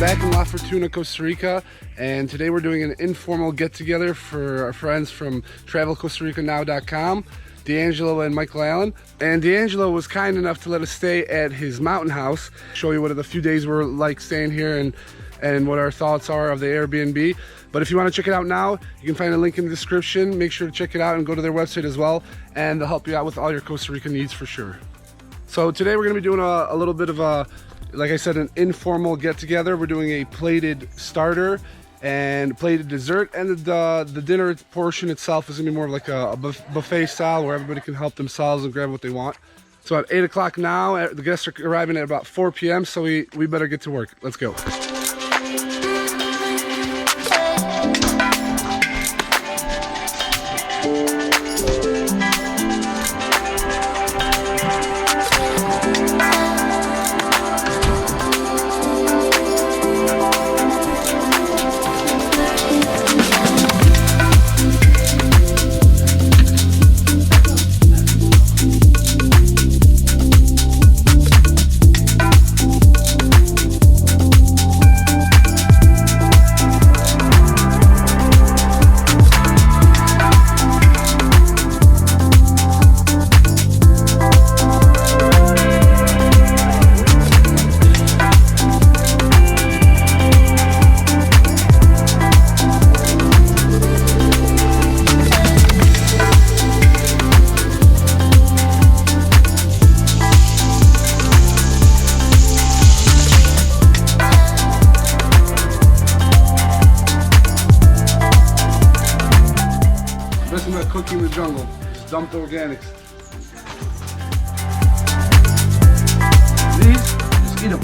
back in La Fortuna, Costa Rica, and today we're doing an informal get-together for our friends from TravelCostaRicaNow.com, D'Angelo and Michael Allen. And D'Angelo was kind enough to let us stay at his mountain house, show you what the few days were like staying here and what our thoughts are of the Airbnb. But if you want to check it out now, you can find a link in the description. Make sure to check it out and go to their website as well, and they'll help you out with all your Costa Rica needs for sure. So today we're going to be doing a little bit of a, like I said, an informal get-together. We're doing a plated starter and plated dessert, and the dinner portion itself is going to be more of like a buffet style where everybody can help themselves and grab what they want. So at 8 o'clock now, the guests are arriving at about 4 p.m., so we better get to work. Let's go. Listen to cooking in the jungle. Just dump the organics. These, just eat them.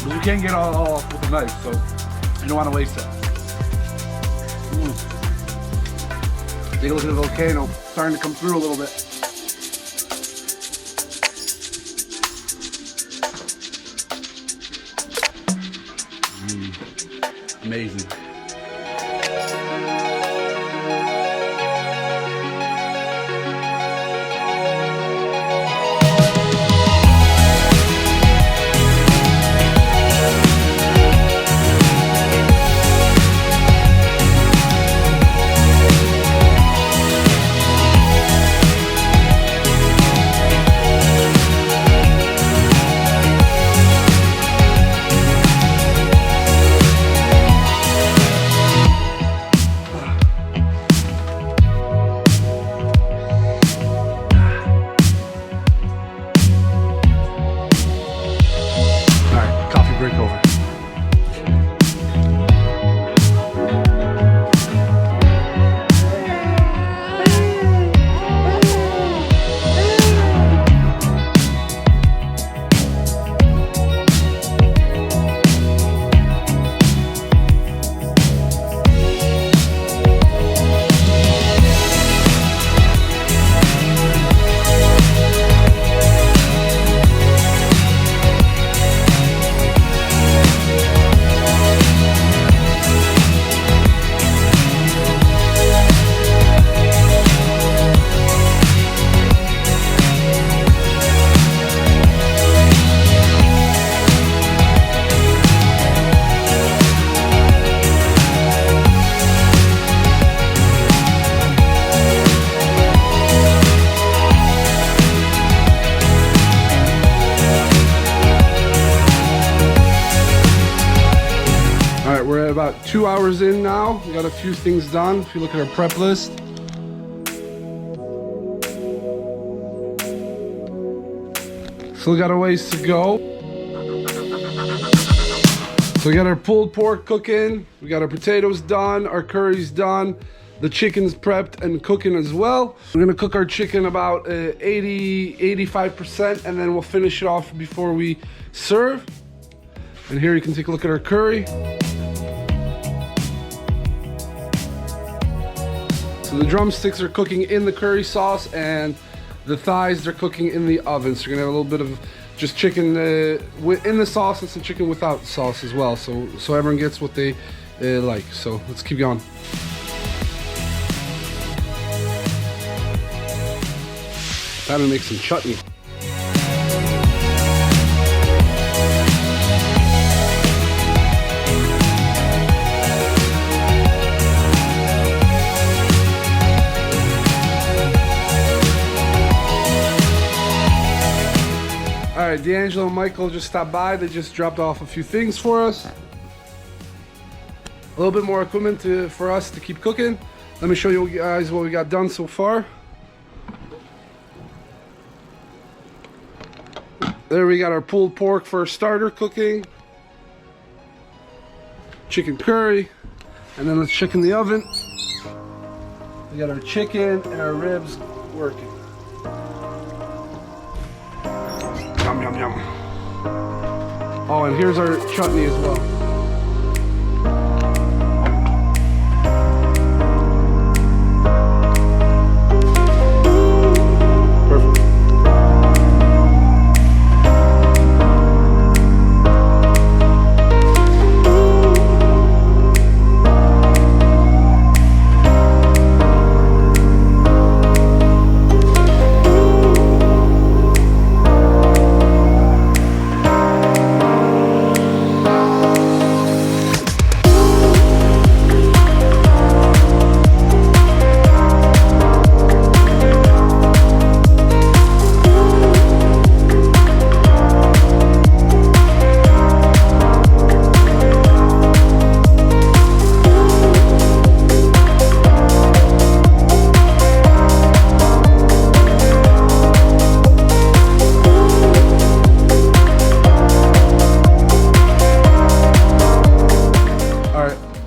But you can't get all off with a knife, so you don't want to waste it. Take a look at the volcano, starting to come through a little bit. Amazing. Break over. We're at about 2 hours in now. We got a few things done. If you look at our prep list. Still got a ways to go. So we got our pulled pork cooking. We got our potatoes done. Our curry's done. The chicken's prepped and cooking as well. We're gonna cook our chicken about 85%, and then we'll finish it off before we serve. And here you can take a look at our curry. So the drumsticks are cooking in the curry sauce, and the thighs they're cooking in the oven. So you're gonna have a little bit of just chicken in the sauce and some chicken without sauce as well. So everyone gets what they like. So let's keep going. Time to make some chutney. right, D'Angelo and Michael just stopped by. They just dropped off a few things for us. A little bit more equipment for us to keep cooking. Let me show you guys what we got done so far. There we got our pulled pork for starter cooking. Chicken curry. And then let's check in the oven. We got our chicken and our ribs working. Yum, yum, yum. Oh, and here's our chutney as well.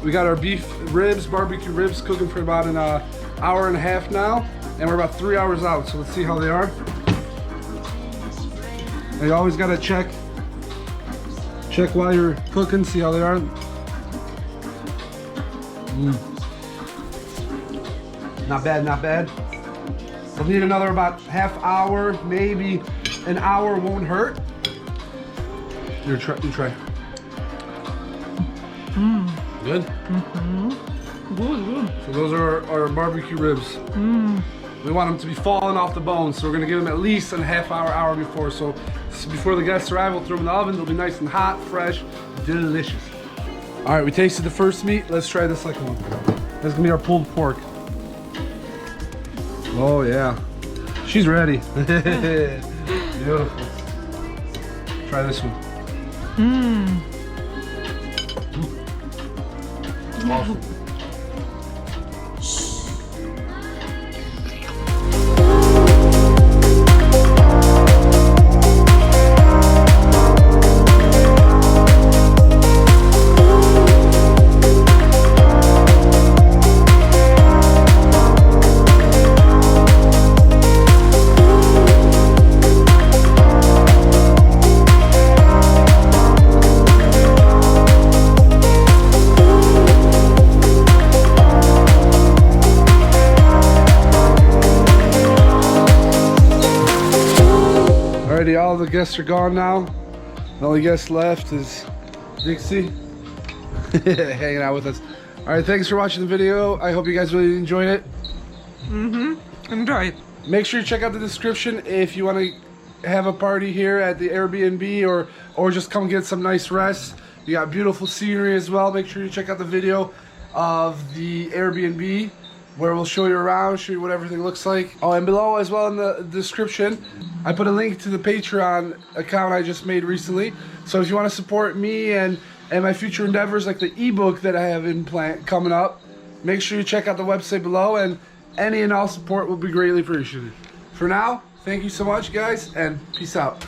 We got our beef ribs, barbecue ribs, cooking for about an hour and a half now, and we're about 3 hours out, so let's see how they are. You always gotta check while you're cooking, see how they are. Not bad, not bad. We'll need another about half hour, maybe an hour won't hurt. You try. Good? Mm-hmm. Good. So those are our barbecue ribs. We want them to be falling off the bone, so we're gonna give them at least a half hour before. So before the guests arrive, we'll throw them in the oven. They'll be nice and hot, fresh, delicious. All right, we tasted the first meat. Let's try the second one. This is gonna be our pulled pork. Oh yeah, she's ready. Beautiful. Try this one. Awesome. Alrighty, all the guests are gone now. The only guest left is Dixie hanging out with us. Alright, thanks for watching the video. I hope you guys really enjoyed it. Enjoy it. Make sure you check out the description if you want to have a party here at the Airbnb or just come get some nice rest. You got beautiful scenery as well. Make sure you check out the video of the Airbnb where we'll show you around, show you what everything looks like. Oh, and below as well in the description, I put a link to the Patreon account I just made recently. So if you want to support me and my future endeavors, like the ebook that I have in plan coming up, make sure you check out the website below, and any and all support will be greatly appreciated. For now, thank you so much, guys, and peace out.